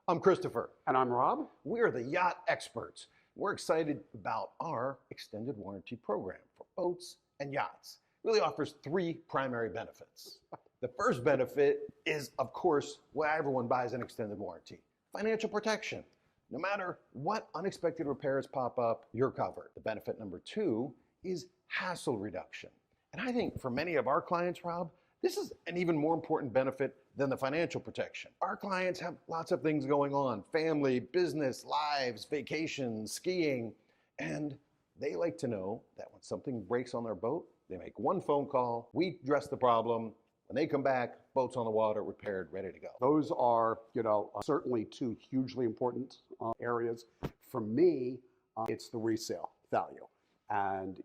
I'm Christopher. And I'm Rob. We are the Yacht Experts. We're excited about our extended warranty program for boats and yachts. It really offers three primary benefits. The first benefit is, of course, why everyone buys an extended warranty: financial protection. No matter what unexpected repairs pop up, you're covered. The benefit number two is hassle reduction. And I think for many of our clients, Rob, this is an even more important benefit than the financial protection. Our clients have lots of things going on: family, business, lives, vacations, skiing, and they like to know that when something breaks on their boat, they make one phone call, we address the problem, when they come back, boat's on the water, repaired, ready to go. Those are, certainly two hugely important areas. For me, it's the resale value. And,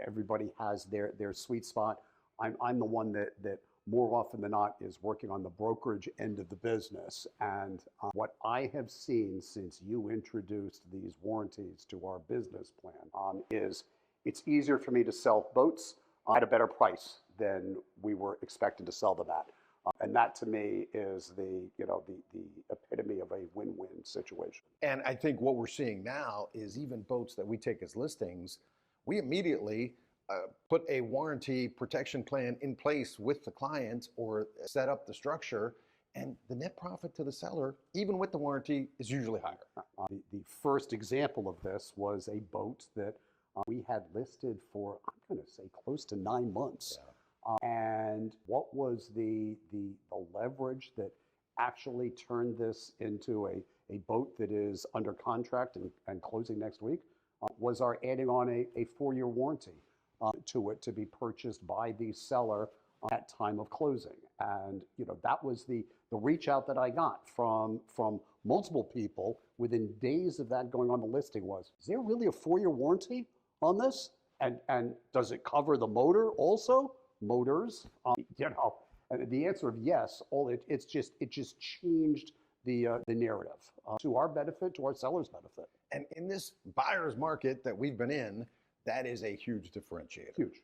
everybody has their sweet spot. I'm the one that more often than not is working on the brokerage end of the business. And what I have seen since you introduced these warranties to our business plan is it's easier for me to sell boats at a better price than we were expected to sell them at. And that to me is the epitome of a win-win situation. And I think what we're seeing now is even boats that we take as listings, we immediately put a warranty protection plan in place with the client or set up the structure, and the net profit to the seller, even with the warranty, is usually higher. The first example of this was a boat that we had listed for, I'm going to say, close to 9 months. Yeah. And what was the leverage that actually turned this into a boat that is under contract and closing next week was our adding on a 4-year warranty to it to be purchased by the seller at time of closing. And that was the reach out that I got from multiple people within days of that going on the listing was, is there really a 4-year warranty on this? And does it cover the motor also? Motors? And the answer of yes. It just changed the narrative to our benefit, to our seller's benefit. And in this buyer's market that we've been in, that is a huge differentiator. Huge.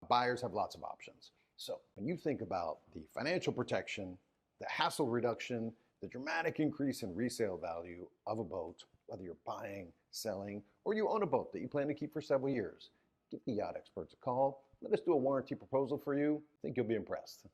Buyers have lots of options. So when you think about the financial protection, the hassle reduction, the dramatic increase in resale value of a boat, whether you're buying, selling, or you own a boat that you plan to keep for several years, give the Yacht Experts a call. Let us do a warranty proposal for you. I think you'll be impressed.